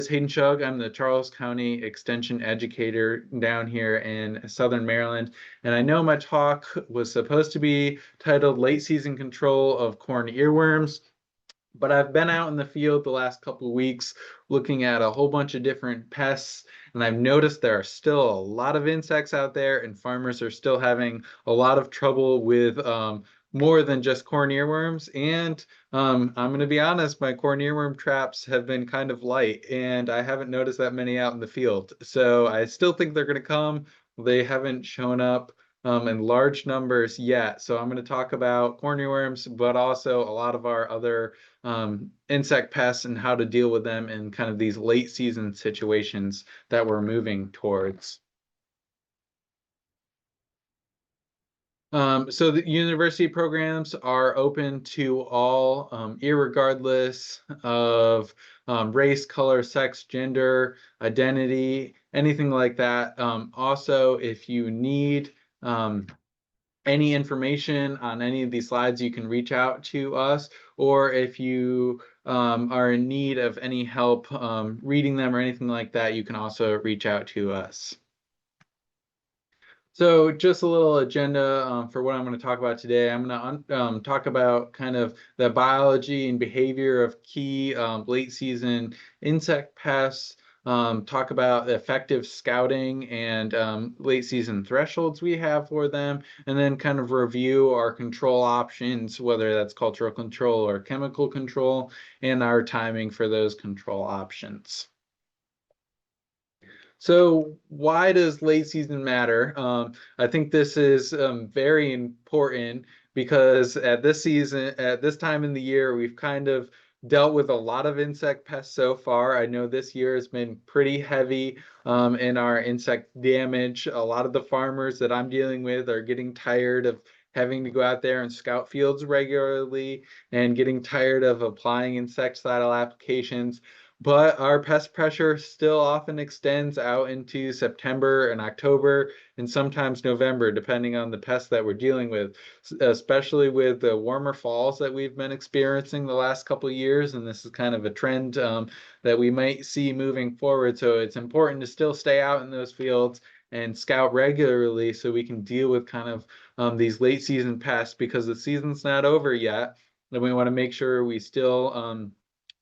Is Hayden Schug. I'm the Charles County Extension Educator down here in Southern Maryland. And I know my talk was supposed to be titled Late Season Control of Corn Earworms, but I've been out in the field the last couple of weeks looking at a whole bunch of different pests, and I've noticed there are still a lot of insects out there, and farmers are still having a lot of trouble with more than just corn earworms. And I'm going to be honest, my corn earworm traps have been kind of light, and I haven't noticed that many out in the field. So I still think they're going to come. They haven't shown up in large numbers yet. So I'm going to talk about corn earworms, but also a lot of our other insect pests and how to deal with them in kind of these late season situations that we're moving towards. So the university programs are open to all, irregardless of race, color, sex, gender, identity, anything like that. Also, if you need any information on any of these slides, you can reach out to us, or if you are in need of any help reading them or anything like that, you can also reach out to us. So just a little agenda for what I'm going to talk about today. I'm going to talk about kind of the biology and behavior of key late season insect pests, talk about effective scouting and late season thresholds we have for them, and then kind of review our control options, whether that's cultural control or chemical control, and our timing for those control options. So why does late season matter? I think this is very important because at this time in the year, we've kind of dealt with a lot of insect pests so far. I know this year has been pretty heavy in our insect damage. A lot of the farmers that I'm dealing with are getting tired of having to go out there and scout fields regularly and getting tired of applying insecticidal applications. But our pest pressure still often extends out into September and October, and sometimes November, depending on the pest that we're dealing with, especially with the warmer falls that we've been experiencing the last couple of years. And this is kind of a trend that we might see moving forward. So it's important to still stay out in those fields and scout regularly so we can deal with kind of these late season pests, because the season's not over yet. And we want to make sure we still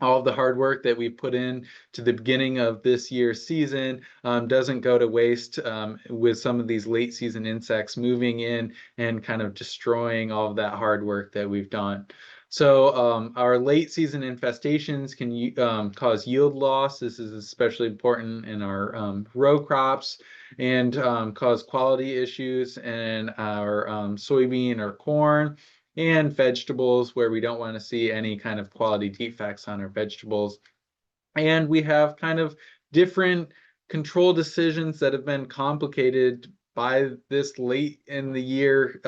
all of the hard work that we put in to the beginning of this year's season doesn't go to waste with some of these late season insects moving in and kind of destroying all of that hard work that we've done. So our late season infestations can cause yield loss. This is especially important in our row crops, and cause quality issues in our soybean or corn and vegetables, where we don't want to see any kind of quality defects on our vegetables. And we have kind of different control decisions that have been complicated by this late in the year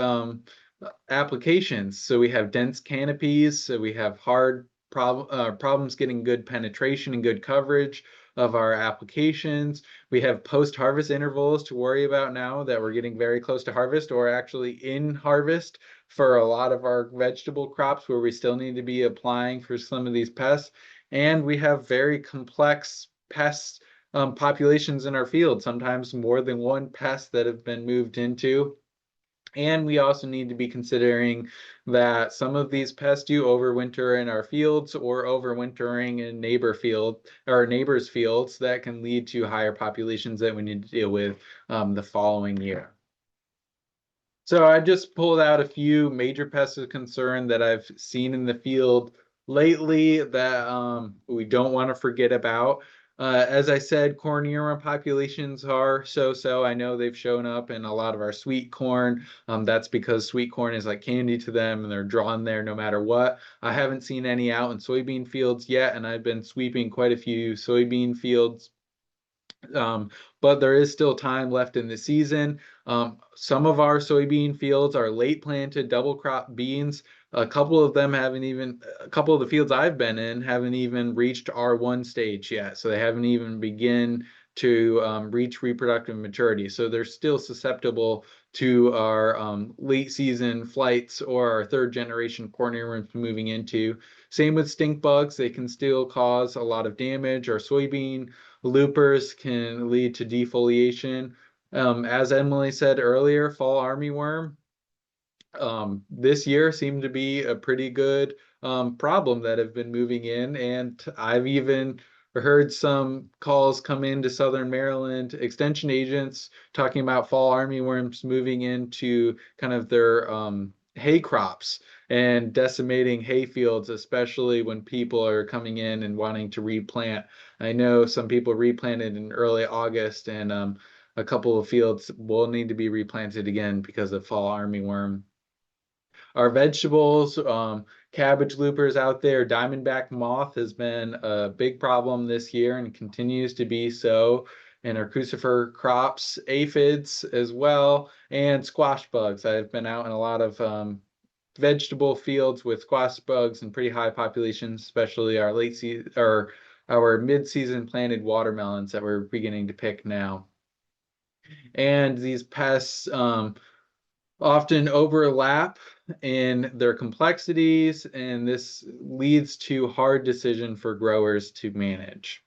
applications. So we have dense canopies, so we have hard problems getting good penetration and good coverage of our applications. We have post-harvest intervals to worry about now that we're getting very close to harvest, or actually in harvest for a lot of our vegetable crops, where we still need to be applying for some of these pests. And we have very complex pest populations in our field, sometimes more than one pest that have been moved into. And we also need to be considering that some of these pests do overwinter in our fields, or overwintering in neighbors' fields, that can lead to higher populations that we need to deal with the following year. So I just pulled out a few major pests of concern that I've seen in the field lately that we don't want to forget about. As I said, corn earworm populations are so-so. I know they've shown up in a lot of our sweet corn. That's because sweet corn is like candy to them, and they're drawn there no matter what. I haven't seen any out in soybean fields yet, and I've been sweeping quite a few soybean fields. But there is still time left in the season. Some of our soybean fields are late planted double crop beans. A couple of the fields I've been in haven't even reached R1 stage yet. So they haven't even begun to reach reproductive maturity. So they're still susceptible to our late season flights or our third generation corn earworms moving into. Same with stink bugs. They can still cause a lot of damage. Our soybean loopers can lead to defoliation. As Emily said earlier, fall armyworm this year seemed to be a pretty good problem that have been moving in. And I've even heard some calls come into Southern Maryland extension agents talking about fall armyworms moving into kind of their hay crops and decimating hay fields, especially when people are coming in and wanting to replant. I know some people replanted in early August, and a couple of fields will need to be replanted again because of fall armyworm. Our vegetables, cabbage loopers out there, diamondback moth has been a big problem this year and continues to be so. And our crucifer crops, aphids as well, and squash bugs. I've been out in a lot of vegetable fields with squash bugs and pretty high populations, especially our late season or our mid-season planted watermelons that we're beginning to pick now. And these pests, often overlap in their complexities, and this leads to hard decision for growers to manage.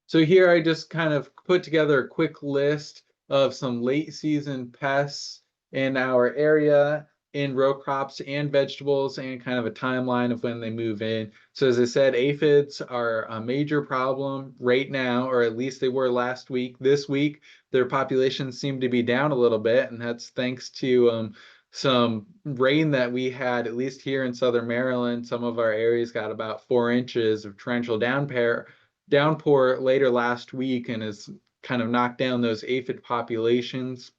So here I just kind of put together a quick list of some late season pests in our area in row crops and vegetables, and kind of a timeline of when they move in. So as I said, aphids are a major problem right now, or at least they were last week. This week, their populations seem to be down a little bit, and that's thanks to some rain that we had, at least here in Southern Maryland. Some of our areas got about 4 inches of torrential downpour later last week, and has kind of knocked down those aphid populations.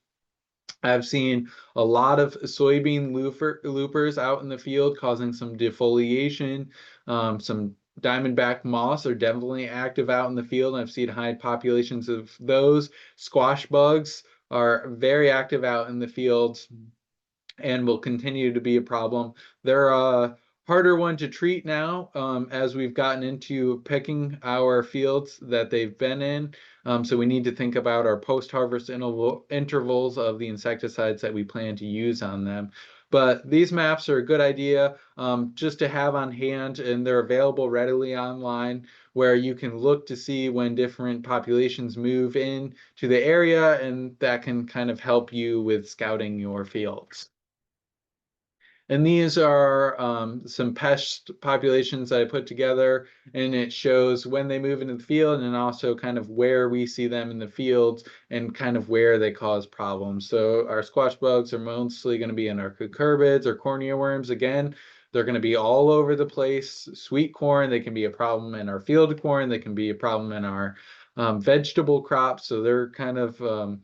I've seen a lot of soybean loopers out in the field causing some defoliation. Some diamondback moths are definitely active out in the field, and I've seen high populations of those. Squash bugs are very active out in the fields and will continue to be a problem. They're a harder one to treat now, as we've gotten into picking our fields that they've been in. So we need to think about our post-harvest intervals of the insecticides that we plan to use on them. But these maps are a good idea just to have on hand, and they're available readily online, where you can look to see when different populations move in to the area, and that can kind of help you with scouting your fields. And these are some pest populations that I put together, and it shows when they move into the field and also kind of where we see them in the fields and kind of where they cause problems. So our squash bugs are mostly going to be in our cucurbids or cornea worms. Again, they're going to be all over the place. Sweet corn, they can be a problem in our field corn. They can be a problem in our vegetable crops. So they're kind of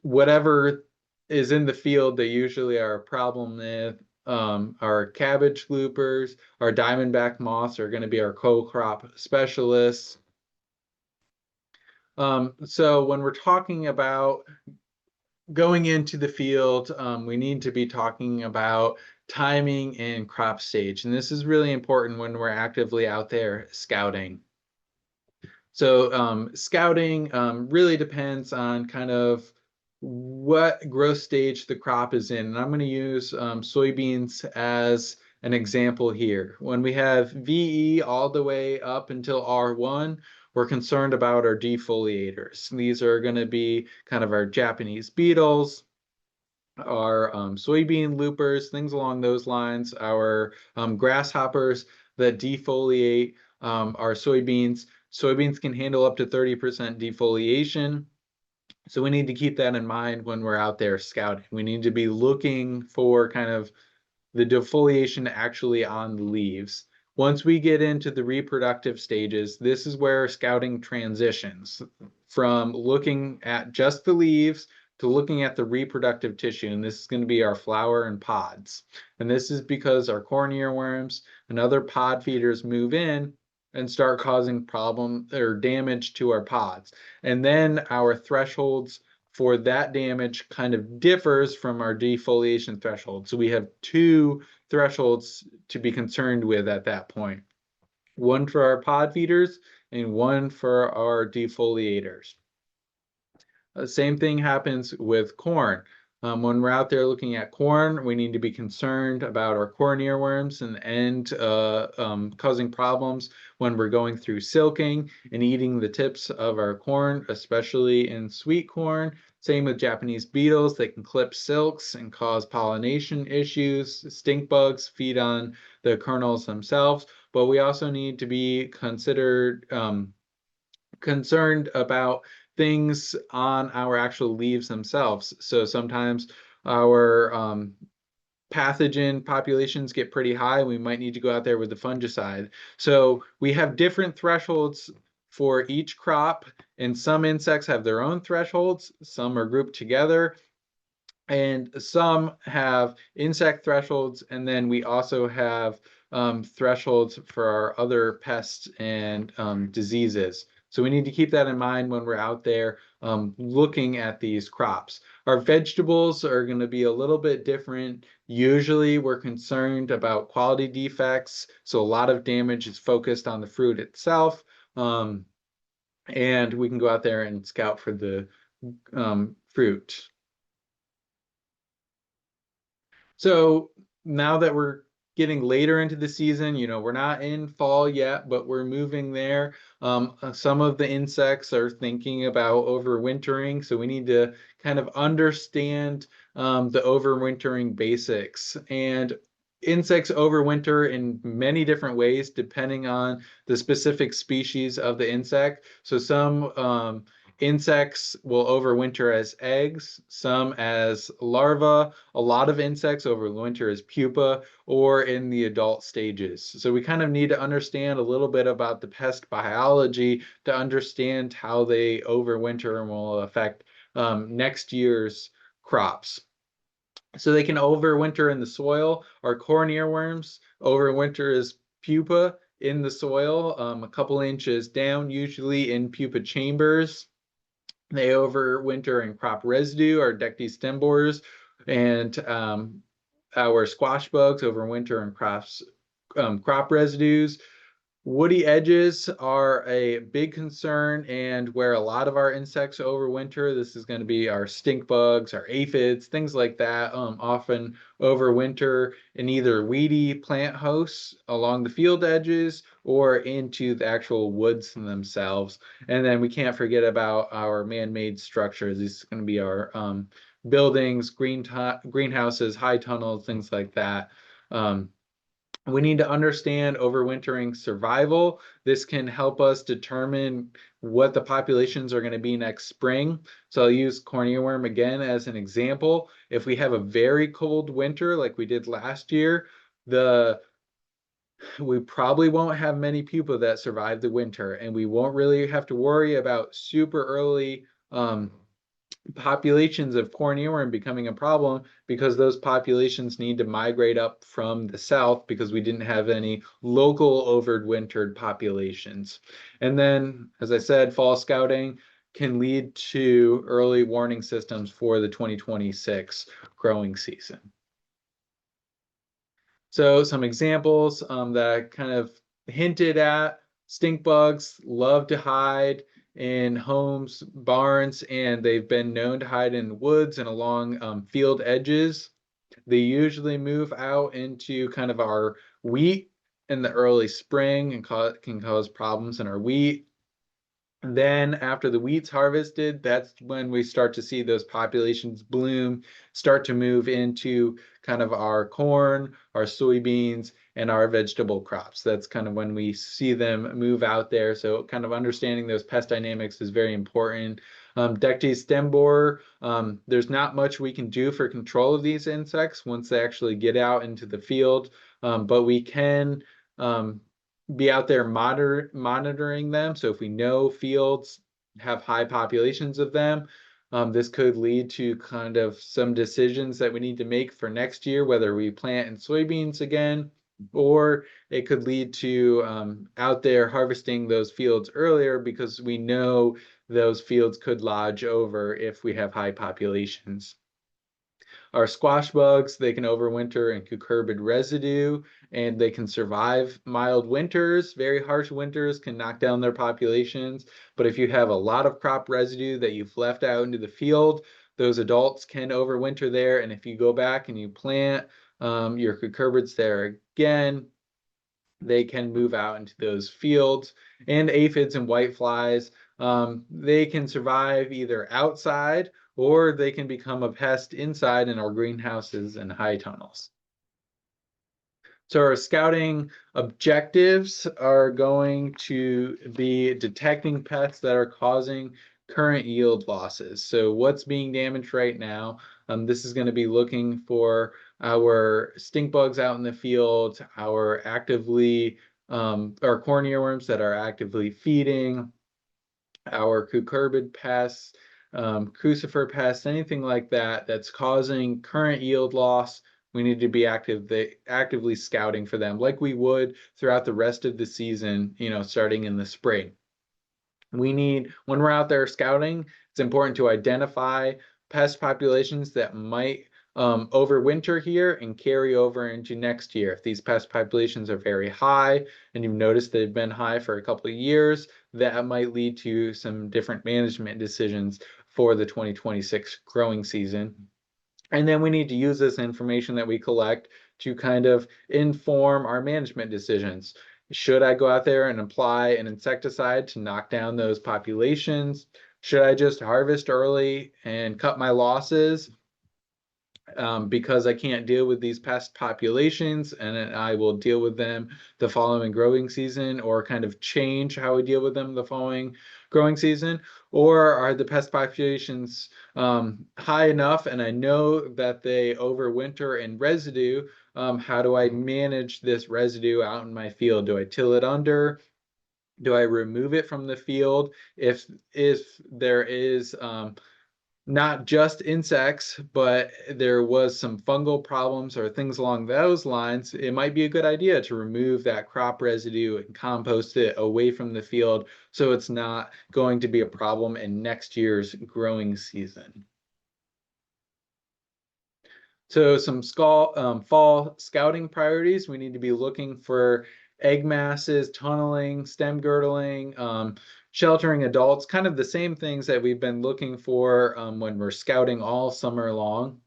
whatever is in the field, they usually are a problem with. Our cabbage loopers, our diamondback moths are going to be our co-crop specialists. So when we're talking about going into the field, we need to be talking about timing and crop stage. And this is really important when we're actively out there scouting. So scouting really depends on kind of what growth stage the crop is in. And I'm going to use soybeans as an example here. When we have VE all the way up until R1, we're concerned about our defoliators. These are going to be kind of our Japanese beetles, our soybean loopers, things along those lines, our grasshoppers that defoliate our soybeans. Soybeans can handle up to 30% defoliation. So we need to keep that in mind when we're out there scouting. We need to be looking for kind of the defoliation actually on the leaves. Once we get into the reproductive stages, this is where scouting transitions from looking at just the leaves to looking at the reproductive tissue. And this is going to be our flower and pods. And this is because our cornea worms and other pod feeders move in and start causing problem or damage to our pods. And then our thresholds for that damage kind of differs from our defoliation threshold. So we have two thresholds to be concerned with at that point. One for our pod feeders and one for our defoliators. Same thing happens with corn. When we're out there looking at corn, we need to be concerned about our corn earworms and causing problems when we're going through silking and eating the tips of our corn, especially in sweet corn. Same with Japanese beetles. They can clip silks and cause pollination issues. Stink bugs feed on the kernels themselves, but we also need to be concerned about things on our actual leaves themselves. So sometimes our pathogen populations get pretty high. We might need to go out there with the fungicide. So we have different thresholds for each crop, and some insects have their own thresholds. Some are grouped together, and some have insect thresholds, and then we also have thresholds for our other pests and diseases. So we need to keep that in mind when we're out there looking at these crops. Our vegetables are going to be a little bit different. Usually we're concerned about quality defects, so a lot of damage is focused on the fruit itself. And we can go out there and scout for the fruit. So now that we're getting later into the season, we're not in fall yet, but we're moving there. Some of the insects are thinking about overwintering, so we need to kind of understand the overwintering basics. And insects overwinter in many different ways depending on the specific species of the insect. So some insects will overwinter as eggs, some as larvae. A lot of insects overwinter as pupa or in the adult stages. So we kind of need to understand a little bit about the pest biology to understand how they overwinter and will affect next year's crops. So they can overwinter in the soil. Our corn earworms overwinter as pupa in the soil, a couple inches down, usually in pupa chambers. They overwinter in crop residue, our deck stem borers, and our squash bugs overwinter in crop residues. Woody edges are a big concern and where a lot of our insects overwinter. This is going to be our stink bugs, our aphids, things like that, often overwinter in either weedy plant hosts along the field edges or into the actual woods themselves. And then we can't forget about our man-made structures. These are going to be our buildings, greenhouses, high tunnels, things like that. We need to understand overwintering survival. This can help us determine what the populations are going to be next spring. So I'll use corn earworm again as an example. If we have a very cold winter like we did last year, we probably won't have many pupa that survive the winter, and we won't really have to worry about super early populations of corn earworm becoming a problem because those populations need to migrate up from the south because we didn't have any local overwintered populations. And then, as I said, fall scouting can lead to early warning systems for the 2026 growing season. So some examples that I kind of hinted at: stink bugs love to hide in homes, barns, and they've been known to hide in woods and along field edges. They usually move out into kind of our wheat in the early spring and can cause problems in our wheat. Then after the wheat's harvested, that's when we start to see those populations bloom, start to move into kind of our corn, our soybeans, and our vegetable crops. That's kind of when we see them move out there. So kind of understanding those pest dynamics is very important. Deck stem borer, there's not much we can do for control of these insects once they actually get out into the field, but we can be out there monitoring them. So if we know fields have high populations of them, this could lead to kind of some decisions that we need to make for next year, whether we plant in soybeans again, or it could lead to out there harvesting those fields earlier because we know those fields could lodge over if we have high populations. Our squash bugs, they can overwinter in cucurbit residue and they can survive mild winters. Very harsh winters can knock down their populations. But if you have a lot of crop residue that you've left out into the field, those adults can overwinter there. And if you go back and you plant your cucurbits there again, they can move out into those fields. And aphids and whiteflies, they can survive either outside or they can become a pest inside in our greenhouses and high tunnels. So our scouting objectives are going to be detecting pests that are causing current yield losses. So what's being damaged right now? This is going to be looking for our stink bugs out in the field, our our corn earworms that are actively feeding, our cucurbit pests, crucifer pests, anything like that that's causing current yield loss. We need to be actively scouting for them like we would throughout the rest of the season, starting in the spring. When we're out there scouting, it's important to identify pest populations that might overwinter here and carry over into next year. If these pest populations are very high and you've noticed they've been high for a couple of years, that might lead to some different management decisions for the 2026 growing season. And then we need to use this information that we collect to kind of inform our management decisions. Should I go out there and apply an insecticide to knock down those populations? Should I just harvest early and cut my losses because I can't deal with these pest populations and I will deal with them the following growing season, or kind of change how we deal with them the following growing season? Or are the pest populations high enough and I know that they overwinter in residue? How do I manage this residue out in my field? Do I till it under? Do I remove it from the field? If there is not just insects, but there was some fungal problems or things along those lines, it might be a good idea to remove that crop residue and compost it away from the field so it's not going to be a problem in next year's growing season. So some fall scouting priorities, we need to be looking for egg masses, tunneling, stem girdling, sheltering adults, kind of the same things that we've been looking for when we're scouting all summer long.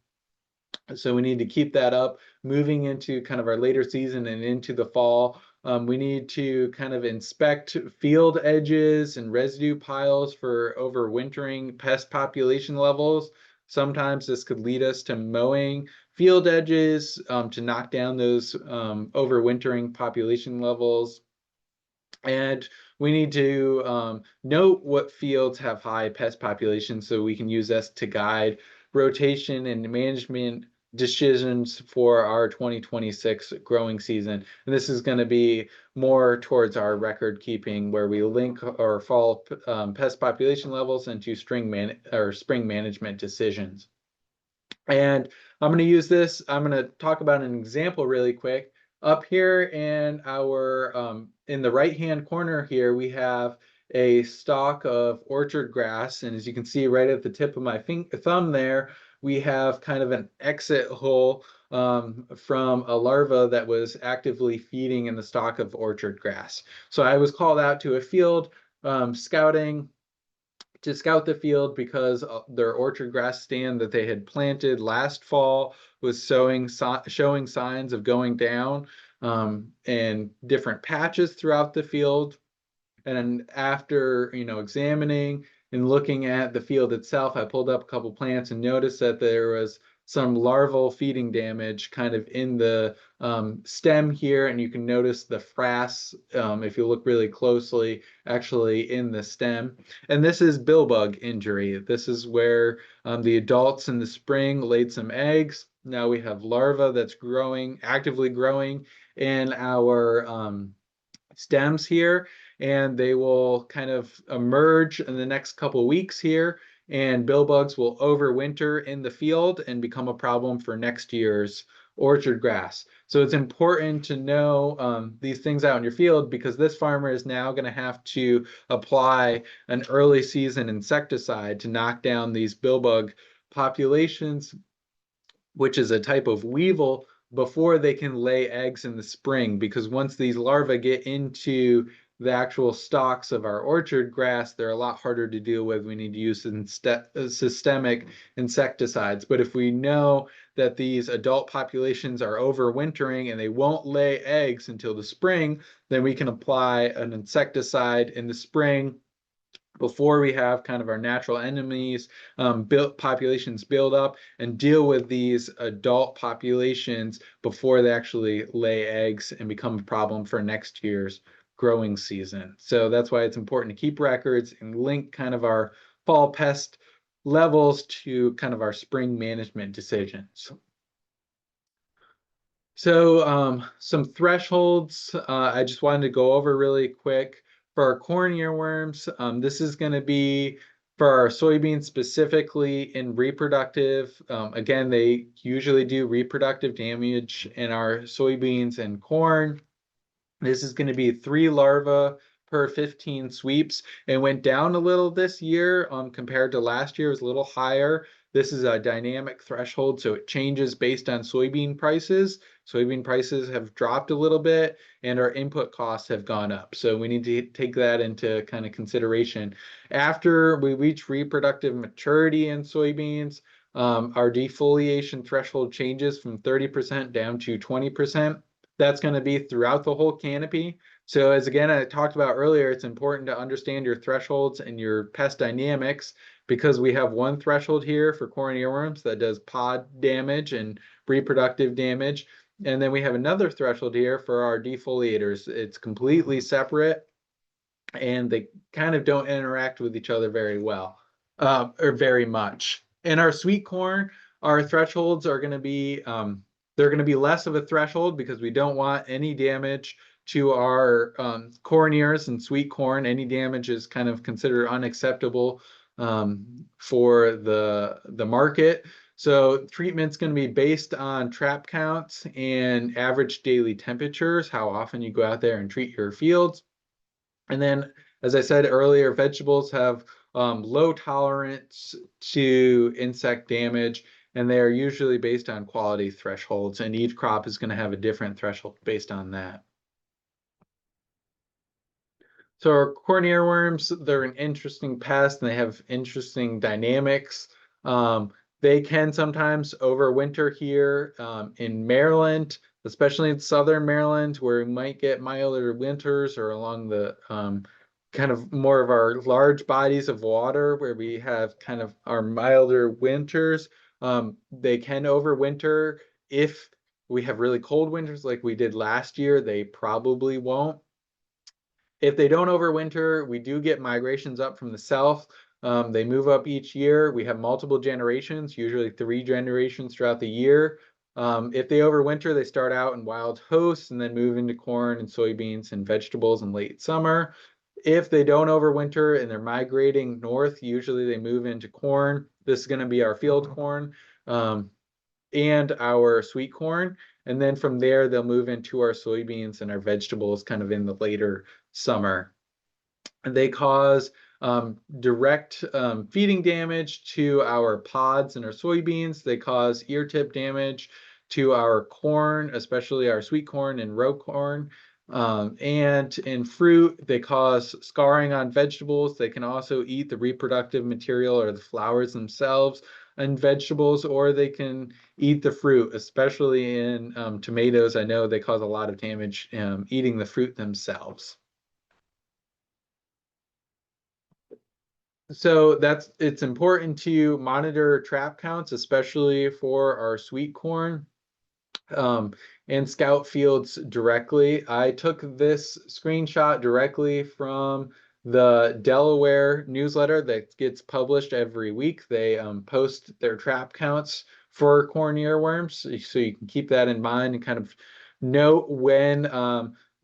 So we need to keep that up moving into kind of our later season and into the fall. We need to kind of inspect field edges and residue piles for overwintering pest population levels. Sometimes this could lead us to mowing field edges to knock down those overwintering population levels. And we need to note what fields have high pest populations so we can use this to guide rotation and management decisions for our 2026 growing season. And this is going to be more towards our record keeping, where we link our fall pest population levels into spring management decisions. And I'm going to use this. I'm going to talk about an example really quick. Up here in our in the right-hand corner here, we have a stalk of orchard grass, and as you can see right at the tip of my thumb there, we have kind of an exit hole from a larva that was actively feeding in the stalk of orchard grass. So I was called out to a field scouting to scout the field because their orchard grass stand that they had planted last fall was showing signs of going down in different patches throughout the field. And after examining and looking at the field itself, I pulled up a couple plants and noticed that there was some larval feeding damage kind of in the stem here, and you can notice the frass, if you look really closely, actually in the stem. And this is billbug injury. This is where the adults in the spring laid some eggs. Now we have larvae that's actively growing in our stems here, and they will kind of emerge in the next couple weeks here, and billbugs will overwinter in the field and become a problem for next year's orchard grass. So it's important to know these things out in your field, because this farmer is now going to have to apply an early season insecticide to knock down these billbug populations, which is a type of weevil, before they can lay eggs in the spring. Because once these larvae get into the actual stalks of our orchard grass, they're a lot harder to deal with. We need to use systemic insecticides. But if we know that these adult populations are overwintering and they won't lay eggs until the spring, then we can apply an insecticide in the spring before we have kind of our natural enemies populations build up, and deal with these adult populations before they actually lay eggs and become a problem for next year's growing season. So that's why it's important to keep records and link kind of our fall pest levels to kind of our spring management decisions. So some thresholds I just wanted to go over really quick. For our corn earworms, this is going to be for our soybeans specifically in reproductive. Again, they usually do reproductive damage in our soybeans and corn. This is going to be 3 larvae per 15 sweeps. It went down a little this year compared to last year. It was a little higher. This is a dynamic threshold, so it changes based on soybean prices. Soybean prices have dropped a little bit, and our input costs have gone up. So we need to take that into kind of consideration. After we reach reproductive maturity in soybeans, our defoliation threshold changes from 30% down to 20%. That's going to be throughout the whole canopy. So as again, I talked about earlier, it's important to understand your thresholds and your pest dynamics, because we have one threshold here for corn earworms that does pod damage and reproductive damage. And then we have another threshold here for our defoliators. It's completely separate, and they kind of don't interact with each other very well, or very much. In our sweet corn, our thresholds are going to be they're going to be less of a threshold because we don't want any damage to our corn ears and sweet corn. Any damage is kind of considered unacceptable for the market. So treatment's going to be based on trap counts and average daily temperatures, how often you go out there and treat your fields. And then, as I said earlier, vegetables have low tolerance to insect damage, and they are usually based on quality thresholds, and each crop is going to have a different threshold based on that. So our corn earworms, they're an interesting pest, and they have interesting dynamics. They can sometimes overwinter here in Maryland, especially in southern Maryland, where we might get milder winters, or along the kind of more of our large bodies of water where we have kind of our milder winters. They can overwinter. If we have really cold winters like we did last year, they probably won't. If they don't overwinter, we do get migrations up from the south. They move up each year. We have multiple generations, usually 3 generations throughout the year. If they overwinter, they start out in wild hosts and then move into corn and soybeans and vegetables in late summer. If they don't overwinter and they're migrating north, usually they move into corn. This is going to be our field corn and our sweet corn. And then from there, they'll move into our soybeans and our vegetables kind of in the later summer. And they cause direct feeding damage to our pods and our soybeans. They cause ear tip damage to our corn, especially our sweet corn and row corn. And in fruit, they cause scarring on vegetables. They can also eat the reproductive material or the flowers themselves in vegetables, or they can eat the fruit, especially in tomatoes. I know they cause a lot of damage eating the fruit themselves. So it's important to monitor trap counts, especially for our sweet corn and scout fields directly. I took this screenshot directly from the Delaware newsletter that gets published every week. They post their trap counts for corn earworms, so you can keep that in mind and kind of note when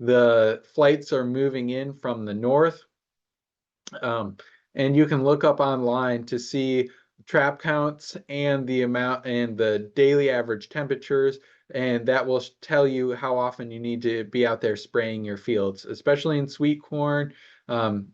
the flights are moving in from the north. And you can look up online to see trap counts and the amount and the daily average temperatures, and that will tell you how often you need to be out there spraying your fields, especially in sweet corn,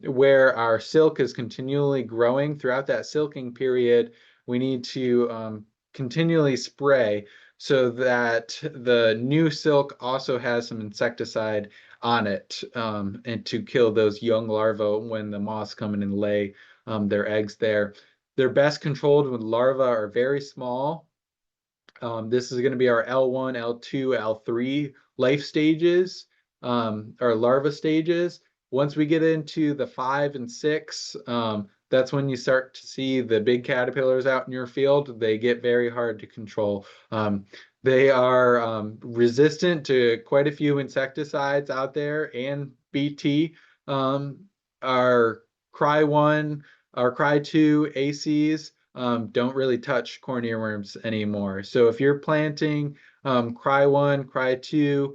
where our silk is continually growing. Throughout that silking period, we need to continually spray so that the new silk also has some insecticide on it, and to kill those young larvae when the moths come in and lay their eggs there. They're best controlled when larvae are very small. This is going to be our L1, L2, L3 life stages, or larva stages. Once we get into the 5 and 6, that's when you start to see the big caterpillars out in your field. They get very hard to control. They are resistant to quite a few insecticides out there, and BT. Our Cry1, our Cry2 ACs don't really touch corn earworms anymore. So if you're planting Cry1, Cry2,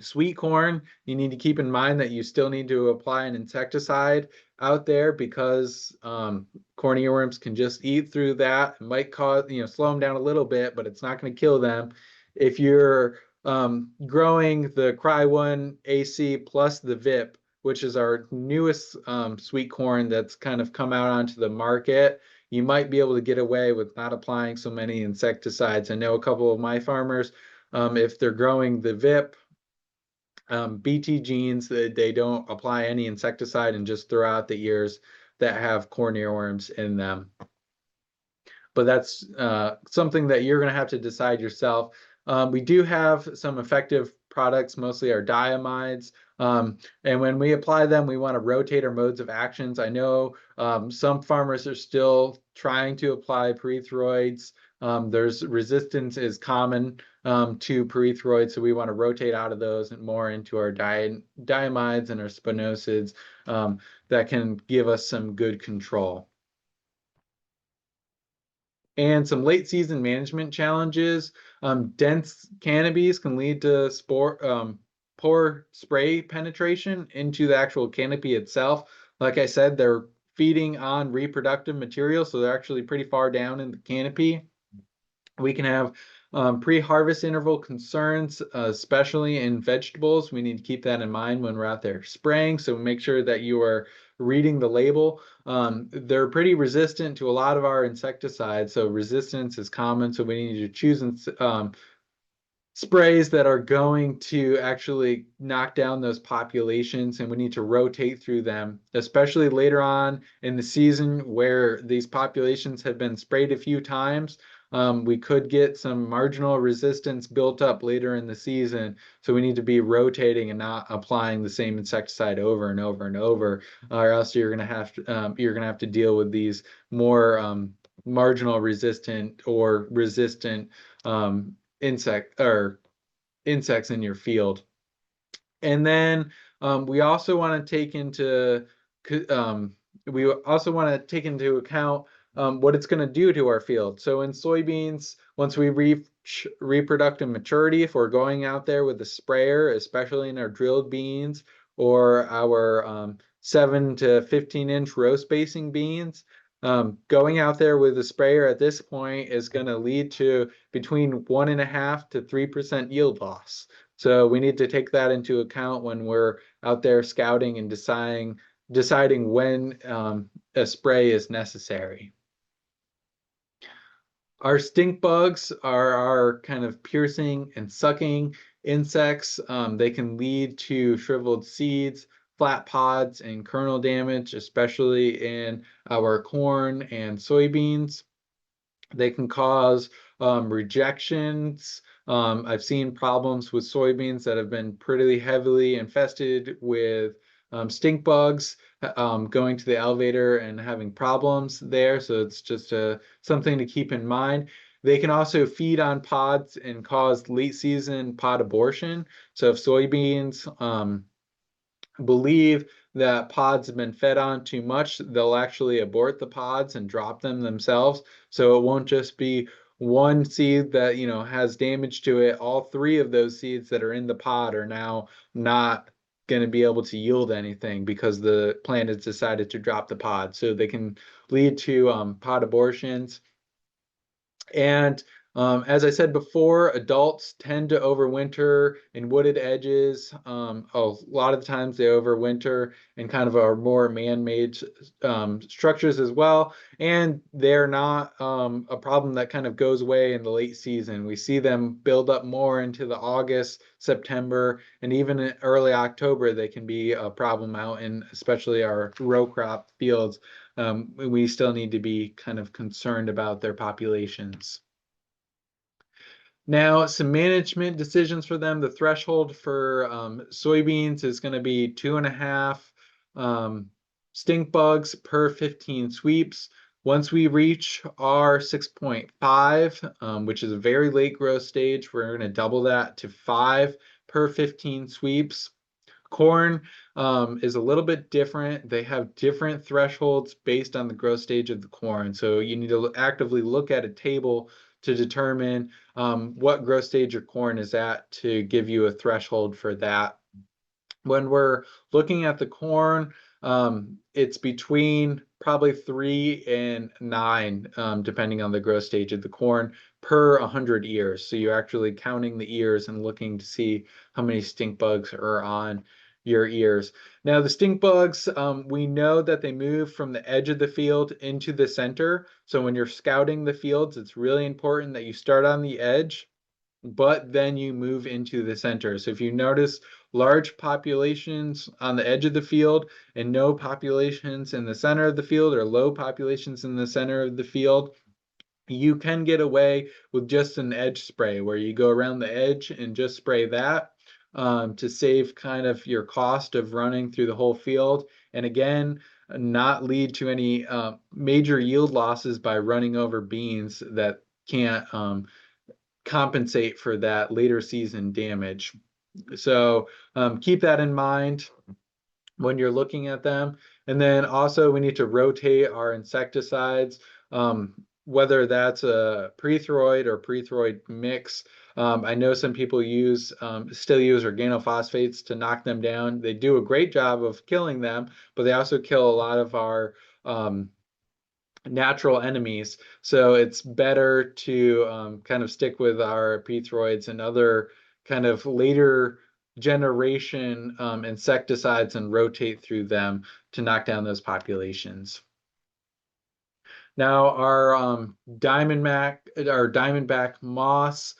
sweet corn, you need to keep in mind that you still need to apply an insecticide out there, because corn earworms can just eat through that. It might cause, slow them down a little bit, but it's not going to kill them. If you're growing the Cry1 AC plus the VIP, which is our newest sweet corn that's kind of come out onto the market, you might be able to get away with not applying so many insecticides. I know a couple of my farmers, if they're growing the VIP, BT genes, they don't apply any insecticide and just throw out the ears that have corn earworms in them. But that's something that you're going to have to decide yourself. We do have some effective products, mostly our diamides. And when we apply them, we want to rotate our modes of actions. I know some farmers are still trying to apply pyrethroids. There's resistance is common to pyrethroids, so we want to rotate out of those and more into our diamides and our spinosids that can give us some good control. And some late season management challenges. Dense canopies can lead to poor spray penetration into the actual canopy itself. Like I said, they're feeding on reproductive material, so they're actually pretty far down in the canopy. We can have pre-harvest interval concerns, especially in vegetables. We need to keep that in mind when we're out there spraying, so make sure that you are reading the label. They're pretty resistant to a lot of our insecticides, so resistance is common, so we need to choose sprays that are going to actually knock down those populations, and we need to rotate through them, especially later on in the season where these populations have been sprayed a few times. We could get some marginal resistance built up later in the season, so we need to be rotating and not applying the same insecticide over and over and over, or else you're gonna have to deal with these more marginal resistant or resistant insects in your field. And then we also want to take into account what it's going to do to our field. So in soybeans, once we reach reproductive maturity, if we're going out there with a sprayer, especially in our drilled beans or our 7 to 15-inch row spacing beans, going out there with a sprayer at this point is going to lead to between 1.5% to 3% yield loss. So we need to take that into account when we're out there scouting and deciding when a spray is necessary. Our stink bugs are our kind of piercing and sucking insects. They can lead to shriveled seeds, flat pods, and kernel damage, especially in our corn and soybeans. They can cause rejections. I've seen problems with soybeans that have been pretty heavily infested with stink bugs, going to the elevator and having problems there. So it's just something to keep in mind. They can also feed on pods and cause late season pod abortion. So if soybeans believe that pods have been fed on too much, they'll actually abort the pods and drop them themselves. So it won't just be one seed that has damage to it. All 3 of those seeds that are in the pod are now not going to be able to yield anything because the plant has decided to drop the pod. So they can lead to pod abortions. And As I said before, adults tend to overwinter in wooded edges. A lot of the times they overwinter in kind of our more man-made structures as well. And they're not a problem that kind of goes away in the late season. We see them build up more into the August, September, and even in early October, they can be a problem out in especially our row crop fields. We still need to be kind of concerned about their populations. Now, some management decisions for them. The threshold for soybeans is going to be 2.5 stink bugs per 15 sweeps. Once we reach our 6.5, which is a very late growth stage, we're going to double that to 5 per 15 sweeps. Corn is a little bit different. They have different thresholds based on the growth stage of the corn. So you need to actively look at a table to determine what growth stage your corn is at to give you a threshold for that. When we're looking at the corn, it's between probably 3 and 9, depending on the growth stage of the corn, per 100 ears. So you're actually counting the ears and looking to see how many stink bugs are on your ears. Now, the stink bugs, we know that they move from the edge of the field into the center. So when you're scouting the fields, it's really important that you start on the edge, but then you move into the center. So if you notice large populations on the edge of the field and no populations in the center of the field, or low populations in the center of the field, you can get away with just an edge spray where you go around the edge and just spray that to save kind of your cost of running through the whole field. And again, not lead to any major yield losses by running over beans that can't compensate for that later season damage. So keep that in mind when you're looking at them. And then also we need to rotate our insecticides, whether that's a prethroid or prethroid mix. I know some people still use organophosphates to knock them down. They do a great job of killing them, but they also kill a lot of our natural enemies. So it's better to kind of stick with our pethroids and other kind of later generation insecticides and rotate through them to knock down those populations. Now our diamondback moths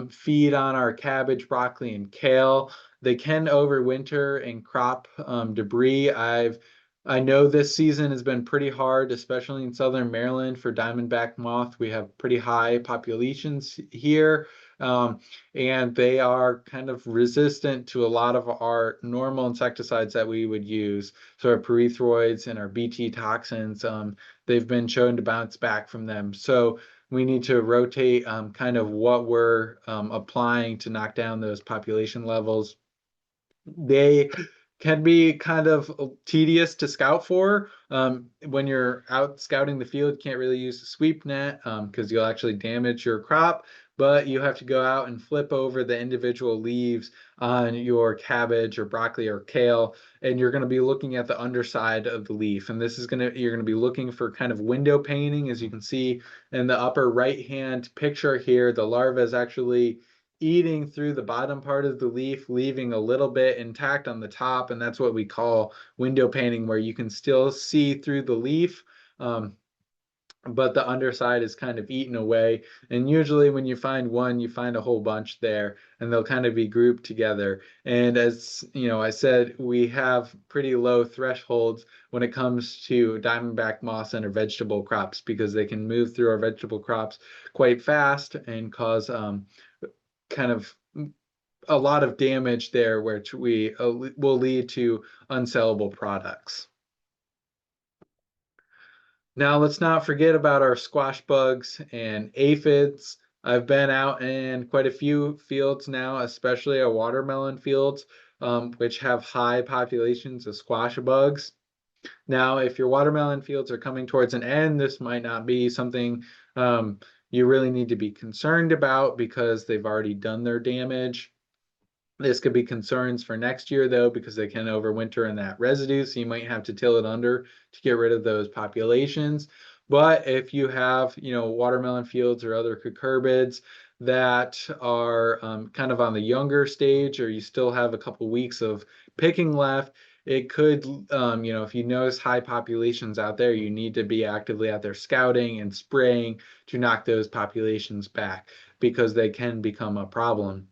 feed on our cabbage, broccoli, and kale. They can overwinter and crop debris. I know this season has been pretty hard, especially in southern Maryland for diamondback moth. We have pretty high populations here, and they are kind of resistant to a lot of our normal insecticides that we would use. So our pyrethroids and our Bt toxins, they've been shown to bounce back from them. So we need to rotate kind of what we're applying to knock down those population levels. They can be kind of tedious to scout for. When you're out scouting the field, can't really use a sweep net because you'll actually damage your crop, but you have to go out and flip over the individual leaves on your cabbage or broccoli or kale, and you're going to be looking at the underside of the leaf. And this is you're going to be looking for kind of window painting. As you can see in the upper right hand picture here, the larva is actually eating through the bottom part of the leaf, leaving a little bit intact on the top, and that's what we call window painting, where you can still see through the leaf, but the underside is kind of eaten away. And usually when you find one, you find a whole bunch there, and they'll kind of be grouped together. And as you know, I said, we have pretty low thresholds when it comes to diamondback moths and our vegetable crops, because they can move through our vegetable crops quite fast and cause kind of a lot of damage there, which will lead to unsellable products. Now, let's not forget about our squash bugs and aphids. I've been out in quite a few fields now, especially our watermelon fields, which have high populations of squash bugs. Now, if your watermelon fields are coming towards an end, this might not be something you really need to be concerned about because they've already done their damage. This could be concerns for next year, though, because they can overwinter in that residue, so you might have to till it under to get rid of those populations. But if you have, watermelon fields or other cucurbits that are kind of on the younger stage, or you still have a couple weeks of picking left, it could, if you notice high populations out there, you need to be actively out there scouting and spraying to knock those populations back because they can become a problem.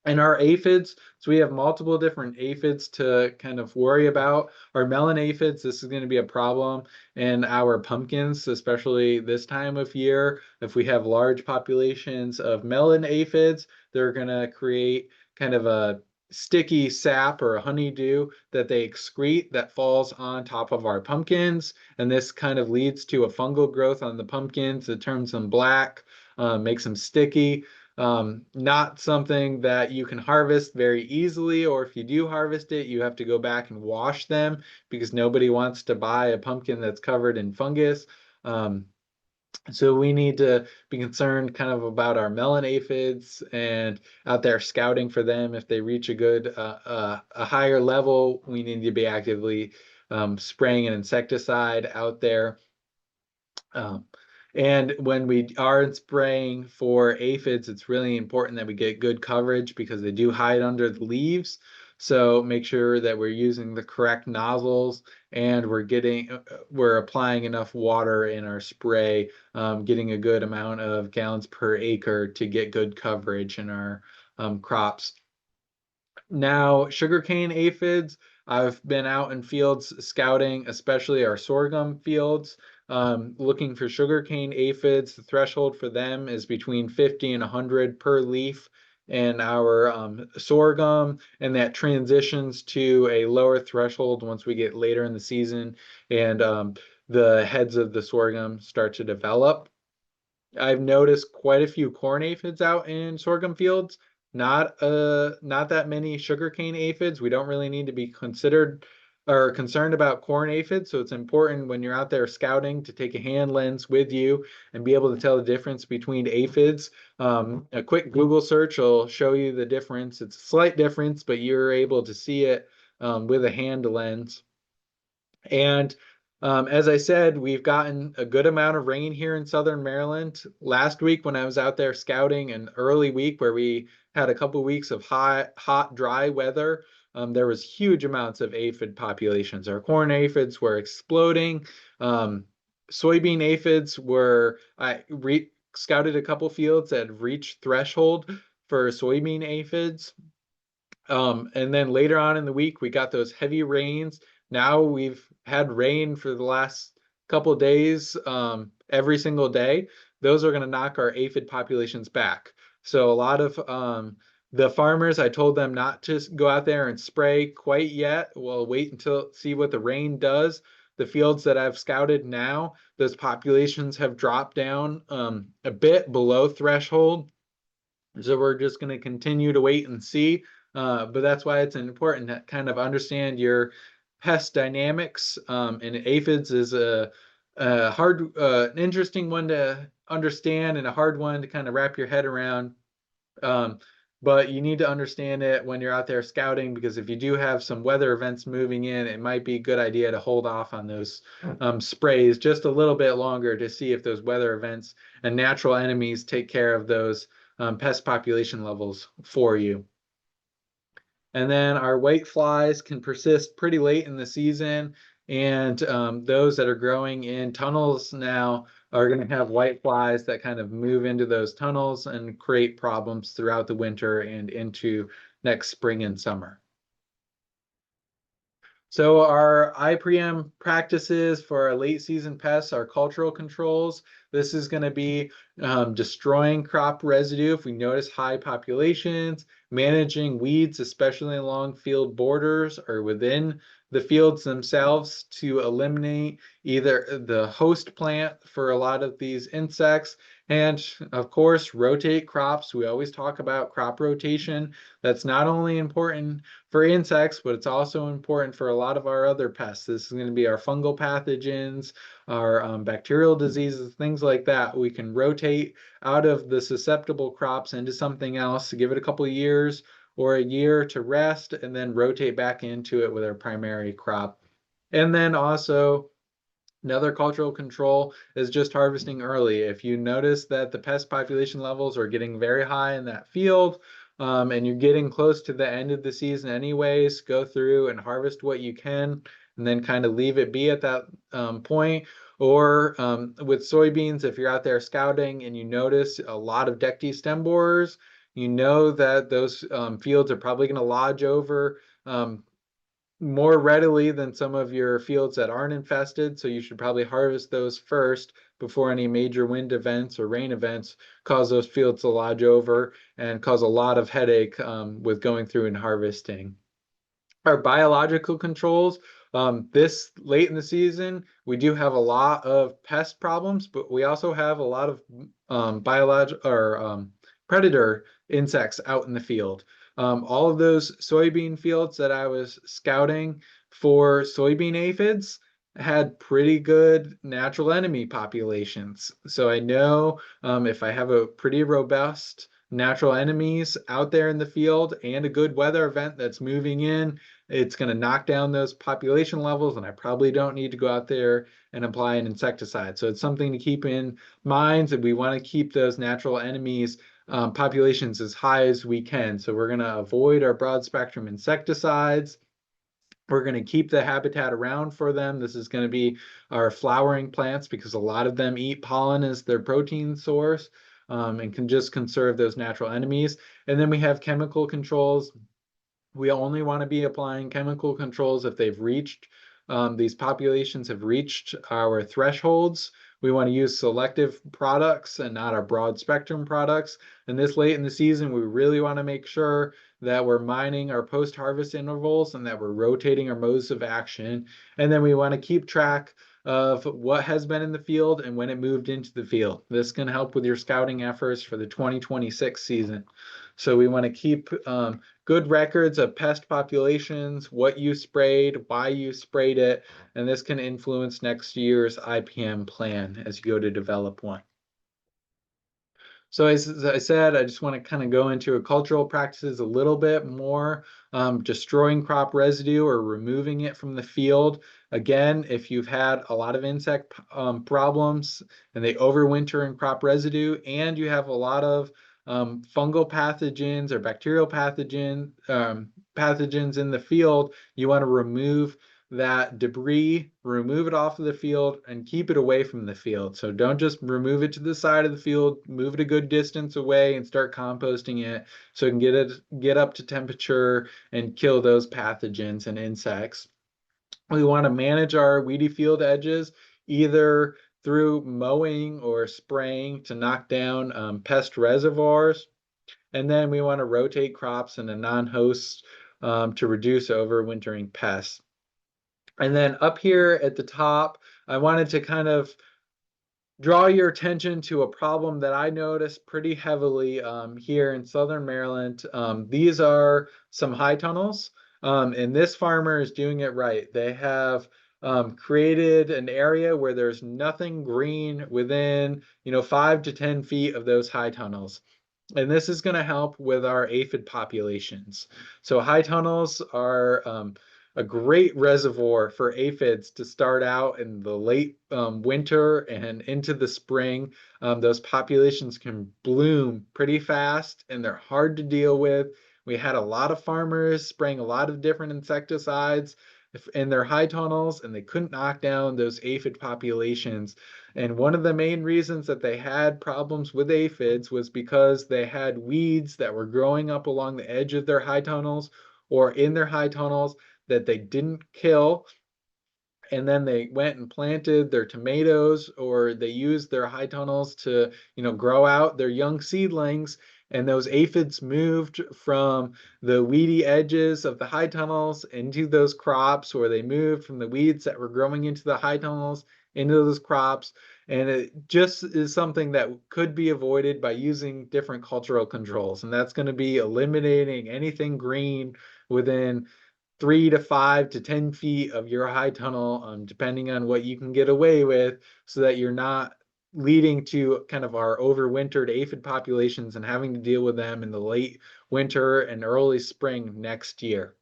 And our aphids, so we have multiple different aphids to kind of worry about. Our melon aphids, this is going to be a problem in our pumpkins, especially this time of year. If we have large populations of melon aphids, they're going to create kind of a sticky sap or a honeydew that they excrete that falls on top of our pumpkins. And this kind of leads to a fungal growth on the pumpkins that turns them black, makes them sticky. Not something that you can harvest very easily, or if you do harvest it, you have to go back and wash them because nobody wants to buy a pumpkin that's covered in fungus. Um, so we need to be concerned kind of about our melon aphids and out there scouting for them. If they reach a higher level, we need to be actively spraying an insecticide out there. Um, and when we are spraying for aphids, it's really important that we get good coverage because they do hide under the leaves. So make sure that we're using the correct nozzles and we're applying enough water in our spray, getting a good amount of gallons per acre to get good coverage in our crops. Now, sugarcane aphids, I've been out in fields scouting, especially our sorghum fields, looking for sugarcane aphids. The threshold for them is between 50 and 100 per leaf in our sorghum, and that transitions to a lower threshold once we get later in the season and the heads of the sorghum start to develop. I've noticed quite a few corn aphids out in sorghum fields. Not that many sugarcane aphids. We don't really need to be considered or concerned about corn aphids. So it's important when you're out there scouting to take a hand lens with you and be able to tell the difference between aphids. A quick Google search will show you the difference. It's a slight difference, but you're able to see it with a hand lens. And as I said, we've gotten a good amount of rain here in Southern Maryland. Last week, when I was out there scouting, an early week where we had a couple weeks of hot, dry weather, there was huge amounts of aphid populations. Our corn aphids were exploding. Soybean aphids I scouted a couple fields that had reached threshold for soybean aphids. And then later on in the week, we got those heavy rains. Now we've had rain for the last couple of days, every single day. Those are going to knock our aphid populations back. So a lot of the farmers, I told them not to go out there and spray quite yet. We'll wait until see what the rain does. The fields that I've scouted now, those populations have dropped down a bit below threshold. So we're just going to continue to wait and see. But that's why it's important to kind of understand your pest dynamics. And aphids is a hard, an interesting one to understand and a hard one to kind of wrap your head around. But you need to understand it when you're out there scouting, because if you do have some weather events moving in, it might be a good idea to hold off on those sprays just a little bit longer to see if those weather events and natural enemies take care of those pest population levels for you. And then our white flies can persist pretty late in the season. And those that are growing in tunnels now are going to have white flies that kind of move into those tunnels and create problems throughout the winter and into next spring and summer. So our IPM practices for our late season pests, our cultural controls, this is going to be destroying crop residue if we notice high populations, managing weeds, especially along field borders or within the fields themselves to eliminate either the host plant for a lot of these insects, and of course, rotate crops. We always talk about crop rotation. That's not only important for insects, but it's also important for a lot of our other pests. This is going to be our fungal pathogens, our bacterial diseases, things like that. We can rotate out of the susceptible crops into something else to give it a couple of years or a year to rest, and then rotate back into it with our primary crop. And then also Another cultural control is just harvesting early. If you notice that the pest population levels are getting very high in that field, and you're getting close to the end of the season anyways, go through and harvest what you can and then kind of leave it be at that point. Or with soybeans, if you're out there scouting and you notice a lot of deck stem borers, you know that those fields are probably going to lodge over more readily than some of your fields that aren't infested. So you should probably harvest those first before any major wind events or rain events cause those fields to lodge over and cause a lot of headache with going through and harvesting. Our biological controls, this late in the season, we do have a lot of pest problems, but we also have a lot of predator insects out in the field. All of those soybean fields that I was scouting for soybean aphids had pretty good natural enemy populations. So I know if I have a pretty robust natural enemies out there in the field and a good weather event that's moving in, it's going to knock down those population levels, and I probably don't need to go out there and apply an insecticide. So it's something to keep in mind, that we want to keep those natural enemies populations as high as we can. So we're going to avoid our broad spectrum insecticides. We're going to keep the habitat around for them. This is going to be our flowering plants because a lot of them eat pollen as their protein source, and can just conserve those natural enemies. And then we have chemical controls. We only want to be applying chemical controls if they've reached, these populations have reached our thresholds. We want to use selective products and not our broad spectrum products. And this late in the season, we really want to make sure that we're mining our post-harvest intervals and that we're rotating our modes of action. And then we want to keep track of what has been in the field and when it moved into the field. This can help with your scouting efforts for the 2026 season. So we want to keep good records of pest populations, what you sprayed, why you sprayed it, and this can influence next year's IPM plan as you go to develop one. So as I said, I just want to kind of go into cultural practices a little bit more, destroying crop residue or removing it from the field. Again, if you've had a lot of insect problems and they overwinter in crop residue, and you have a lot of fungal pathogens or bacterial pathogens in the field, you want to remove that debris, remove it off of the field, and keep it away from the field. So don't just remove it to the side of the field, move it a good distance away and start composting it so it can get up to temperature and kill those pathogens and insects. We want to manage our weedy field edges either through mowing or spraying to knock down pest reservoirs. And then we want to rotate crops in a non-host to reduce overwintering pests. And then up here at the top, I wanted to kind of draw your attention to a problem that I noticed pretty heavily here in Southern Maryland. These are some high tunnels, and this farmer is doing it right. They have created an area where there's nothing green within, 5 to 10 feet of those high tunnels. And this is going to help with our aphid populations. So high tunnels are a great reservoir for aphids to start out in the late winter and into the spring. Those populations can bloom pretty fast and they're hard to deal with. We had a lot of farmers spraying a lot of different insecticides in their high tunnels, and they couldn't knock down those aphid populations. And one of the main reasons that they had problems with aphids was because they had weeds that were growing up along the edge of their high tunnels or in their high tunnels that they didn't kill. And then they went and planted their tomatoes, or they used their high tunnels to, grow out their young seedlings. And those aphids moved from the weedy edges of the high tunnels into those crops, or they moved from the weeds that were growing into the high tunnels into those crops. And it just is something that could be avoided by using different cultural controls. And that's going to be eliminating anything green within 3 to 5 to 10 feet of your high tunnel, depending on what you can get away with, so that you're not leading to kind of our overwintered aphid populations and having to deal with them in the late winter and early spring next year.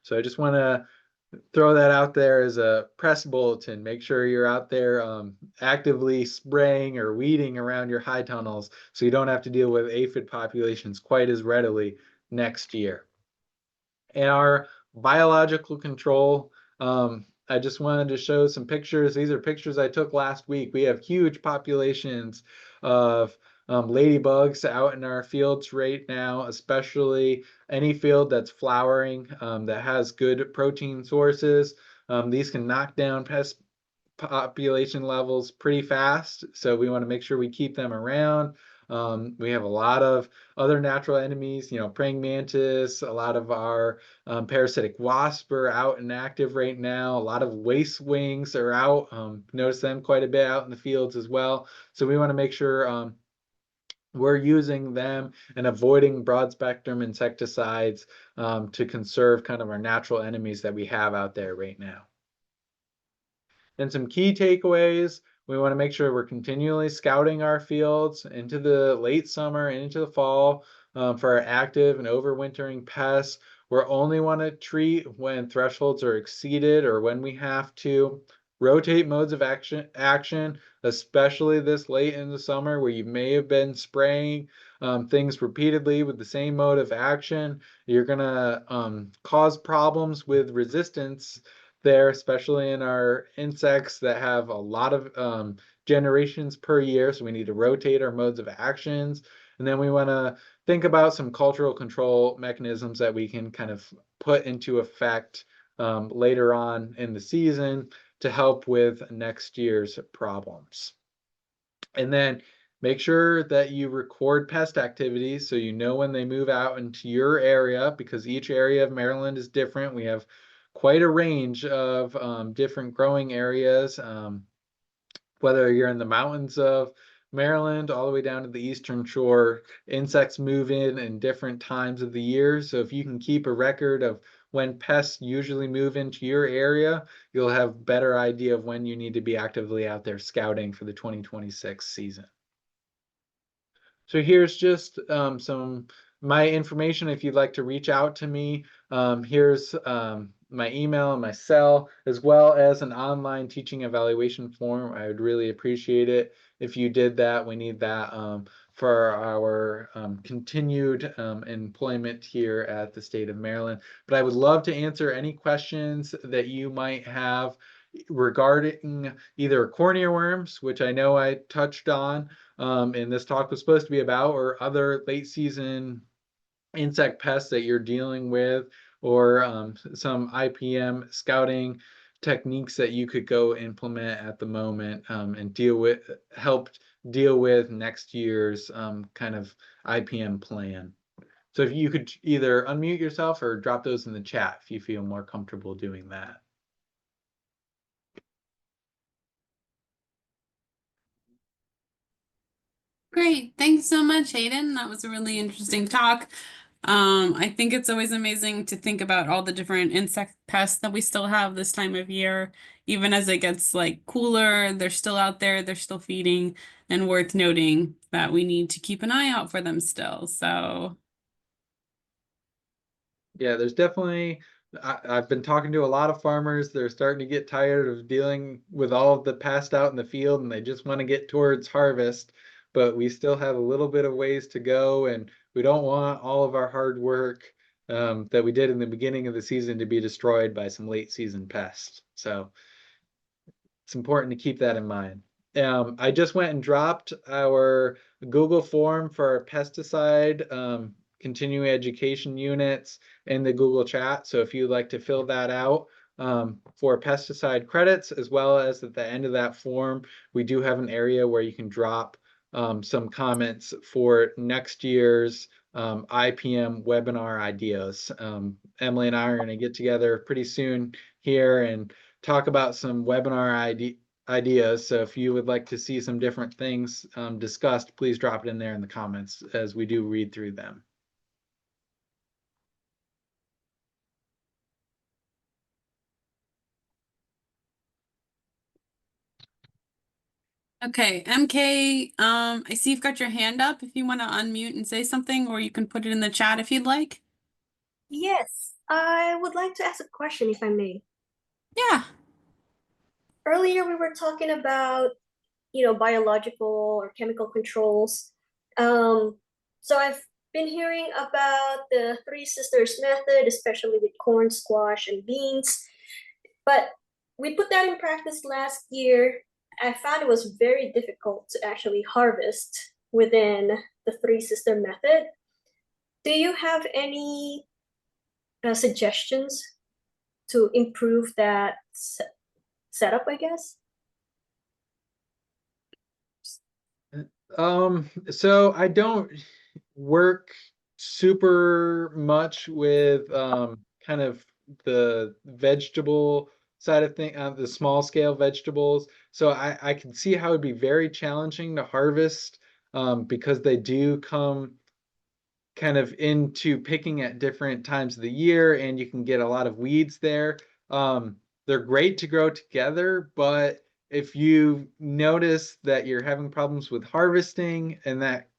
So I just want to throw that out there as a press bulletin. Make sure you're out there actively spraying or weeding around your high tunnels so you don't have to deal with aphid populations quite as readily next year. And our biological control, I just wanted to show some pictures. These are pictures I took last week. We have huge populations of ladybugs out in our fields right now, especially any field that's flowering, that has good protein sources. These can knock down pest population levels pretty fast, so we want to make sure we keep them around. We have a lot of other natural enemies, praying mantis, a lot of our parasitic wasps are out and active right now. A lot of waste wings are out. Notice them quite a bit out in the fields as well. So we want to make sure we're using them and avoiding broad spectrum insecticides to conserve kind of our natural enemies that we have out there right now. And some key takeaways, we want to make sure we're continually scouting our fields into the late summer and into the fall for our active and overwintering pests. We only want to treat when thresholds are exceeded or when we have to rotate modes of action, especially this late in the summer where you may have been spraying things repeatedly with the same mode of action. You're going to cause problems with resistance there, especially in our insects that have a lot of generations per year. So we need to rotate our modes of actions. And then we want to think about some cultural control mechanisms that we can kind of put into effect later on in the season to help with next year's problems. And then make sure that you record pest activities so you know when they move out into your area, because each area of Maryland is different. We have quite a range of different growing areas, whether you're in the mountains of Maryland all the way down to the eastern shore. Insects move in different times of the year. So if you can keep a record of when pests usually move into your area, you'll have better idea of when you need to be actively out there scouting for the 2026 season. So here's just some my information if you'd like to reach out to me. Here's my email and my cell, as well as an online teaching evaluation form. I would really appreciate it if you did that. We need that for our continued employment here at the state of Maryland. But I would love to answer any questions that you might have regarding either corn earworms, which I know I touched on, and this talk was supposed to be about, or other late season insect pests that you're dealing with, or some IPM scouting techniques that you could go implement at the moment and help deal with next year's kind of IPM plan. So if you could either unmute yourself or drop those in the chat if you feel more comfortable doing that. Great. Thanks so much, Hayden. That was a really interesting talk. I think it's always amazing to think about all the different insect pests that we still have this time of year. Even as it gets like cooler, they're still out there, they're still feeding, and worth noting that we need to keep an eye out for them still. So Yeah, there's definitely, I've been talking to a lot of farmers. They're starting to get tired of dealing with all of the pest out in the field and they just want to get towards harvest. But we still have a little bit of ways to go, and we don't want all of our hard work that we did in the beginning of the season to be destroyed by some late season pests. So it's important to keep that in mind. I just went and dropped our Google form for our pesticide continuing education units in the Google chat. So if you'd like to fill that out for pesticide credits, as well as at the end of that form, we do have an area where you can drop some comments for next year's IPM webinar ideas. Emily and I are going to get together pretty soon here and talk about some webinar ideas. So if you would like to see some different things discussed, please drop it in there in the comments as we do read through them. okay, MK, I see you've got your hand up if you want to unmute and say something, or you can put it in the chat if you'd like. Yes, I would like to ask a question if I may. Yeah. Earlier, we were talking about, biological or chemical controls. Um, so I've been hearing about the Three Sisters method, especially with corn, squash, and beans. But we put that in practice last year. I found it was very difficult to actually harvest within the Three Sister method. Do you have any suggestions to improve that setup, I guess? So I don't work super much with kind of the vegetable side of thing, the small scale vegetables. So I can see how it'd be very challenging to harvest because they do come kind of into picking at different times of the year, and you can get a lot of weeds there. Um, they're great to grow together, but if you notice that you're having problems with harvesting and that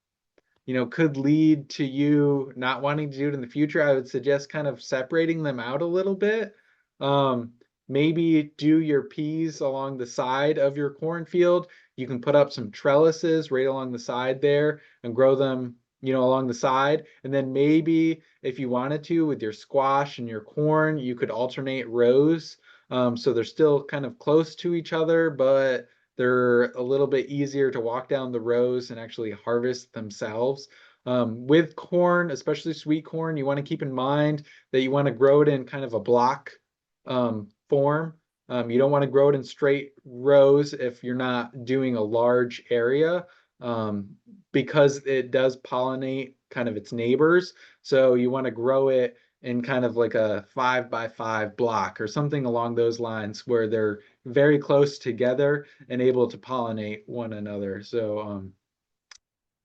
could lead to you not wanting to do it in the future, I would suggest kind of separating them out a little bit. Um, Maybe do your peas along the side of your cornfield. You can put up some trellises right along the side there and grow them, along the side. And then maybe if you wanted to, with your squash and your corn, you could alternate rows. So they're still kind of close to each other, but they're a little bit easier to walk down the rows and actually harvest themselves. With corn, especially sweet corn, you want to keep in mind that you want to grow it in kind of a block form. You don't want to grow it in straight rows if you're not doing a large area, um, because it does pollinate kind of its neighbors. So you want to grow it in kind of like a 5 by 5 block or something along those lines where they're very close together and able to pollinate one another. So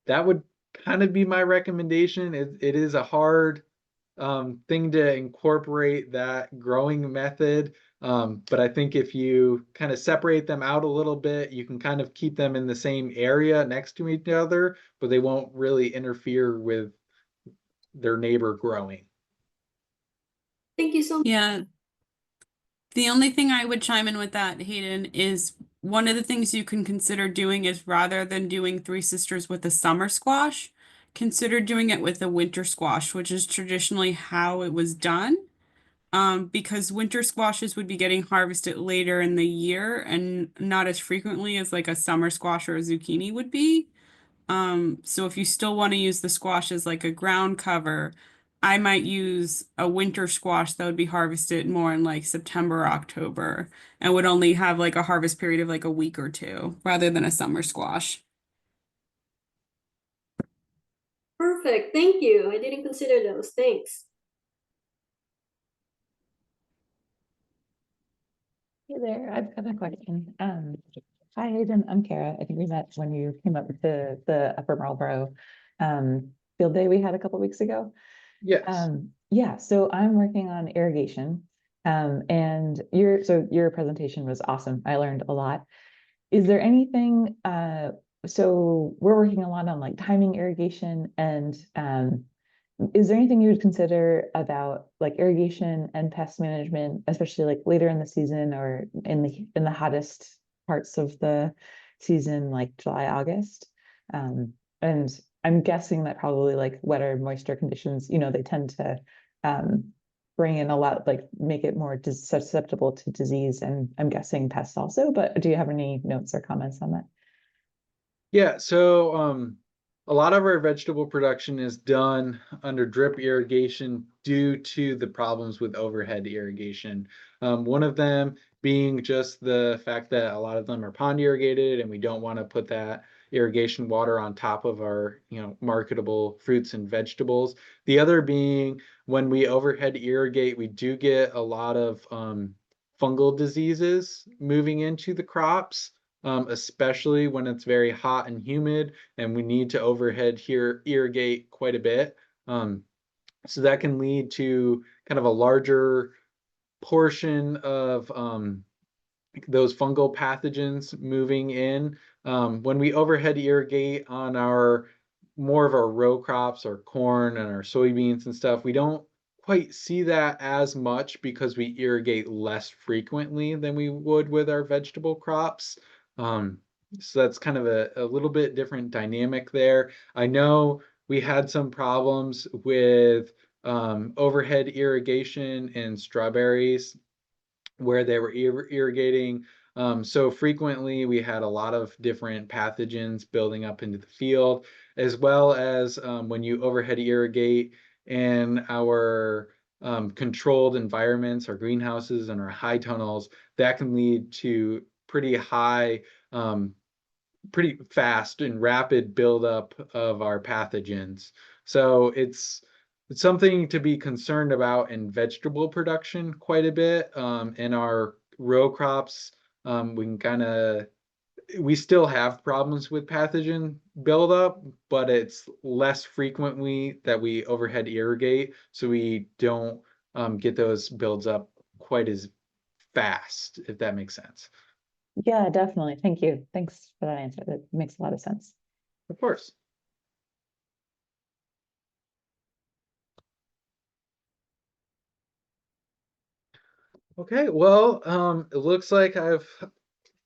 that would kind of be my recommendation. It is a hard thing to incorporate that growing method. But I think if you kind of separate them out a little bit, you can kind of keep them in the same area next to each other, but they won't really interfere with their neighbor growing. Thank you so much. Yeah. The only thing I would chime in with that, Hayden, is one of the things you can consider doing is rather than doing Three Sisters with a summer squash, consider doing it with a winter squash, which is traditionally how it was done. Because winter squashes would be getting harvested later in the year and not as frequently as like a summer squash or a zucchini would be. So if you still want to use the squash as like a ground cover, I might use a winter squash that would be harvested more in like September or October and would only have like a harvest period of like a week or two rather than a summer squash. Perfect. Thank you. I didn't consider those. Thanks. Hey there, I've got a question. Hi, Hayden, I'm Kara. I think we met when you came up with the Upper Marlboro field day we had a couple weeks ago. Yes. Yeah, so I'm working on irrigation. And your presentation was awesome. I learned a lot. Is there anything, so we're working a lot on like timing irrigation and is there anything you would consider about like irrigation and pest management, especially like later in the season or in the hottest parts of the season, like July, August? And I'm guessing that probably like wetter, moisture conditions, they tend to um, bring in a lot, like make it more susceptible to disease, and I'm guessing pests also. But do you have any notes or comments on that? Yeah, so a lot of our vegetable production is done under drip irrigation due to the problems with overhead irrigation. One of them being just the fact that a lot of them are pond irrigated, and we don't want to put that irrigation water on top of our, marketable fruits and vegetables. The other being when we overhead irrigate, we do get a lot of fungal diseases moving into the crops, especially when it's very hot and humid and we need to overhead here irrigate quite a bit. Um, so that can lead to kind of a larger portion of those fungal pathogens moving in. When we overhead irrigate on our more of our row crops, our corn and our soybeans and stuff, we don't quite see that as much because we irrigate less frequently than we would with our vegetable crops. So that's kind of a little bit different dynamic there. I know we had some problems with overhead irrigation in strawberries where they were irrigating so frequently. We had a lot of different pathogens building up into the field, as well as when you overhead irrigate in our controlled environments, our greenhouses and our high tunnels, that can lead to pretty high, pretty fast and rapid buildup of our pathogens. So it's something to be concerned about in vegetable production quite a bit. In our row crops, we still have problems with pathogen buildup, but it's less frequently that we overhead irrigate, so we don't get those builds up quite as fast, if that makes sense. Yeah, definitely. Thank you. Thanks for that answer. That makes a lot of sense. Of course. Okay, well, it looks like I've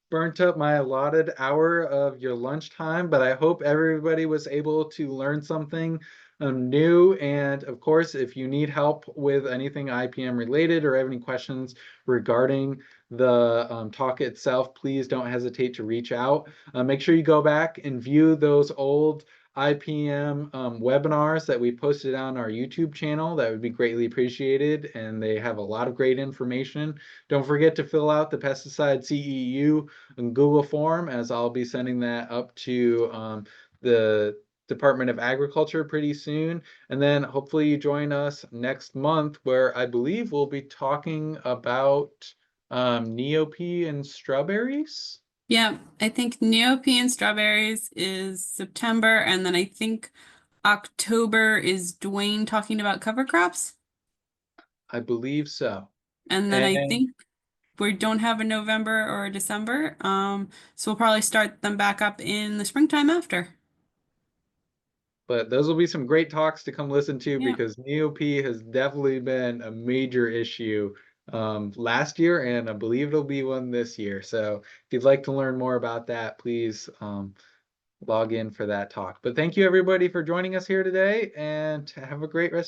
burnt up my allotted hour of your lunchtime, but I hope everybody was able to learn something new. And of course, if you need help with anything IPM related or have any questions regarding the talk itself, please don't hesitate to reach out. Make sure you go back and view those old IPM webinars that we posted on our YouTube channel. That would be greatly appreciated, and they have a lot of great information. Don't forget to fill out the pesticide CEU and Google form, as I'll be sending that up to the Department of Agriculture pretty soon. And then hopefully you join us next month, where I believe we'll be talking about neopy and strawberries. Yeah, I think neopy strawberries is September, and then I think October is Dwayne talking about cover crops. I believe so. And then I And think we don't have a November or a December. So we'll probably start them back up in the springtime after. but those will be some great talks to come listen to, Yeah. because neopy has definitely been a major issue last year, and I believe it'll be one this year. So if you'd like to learn more about that, please log in for that talk. But thank you everybody for joining us here today, and have a great rest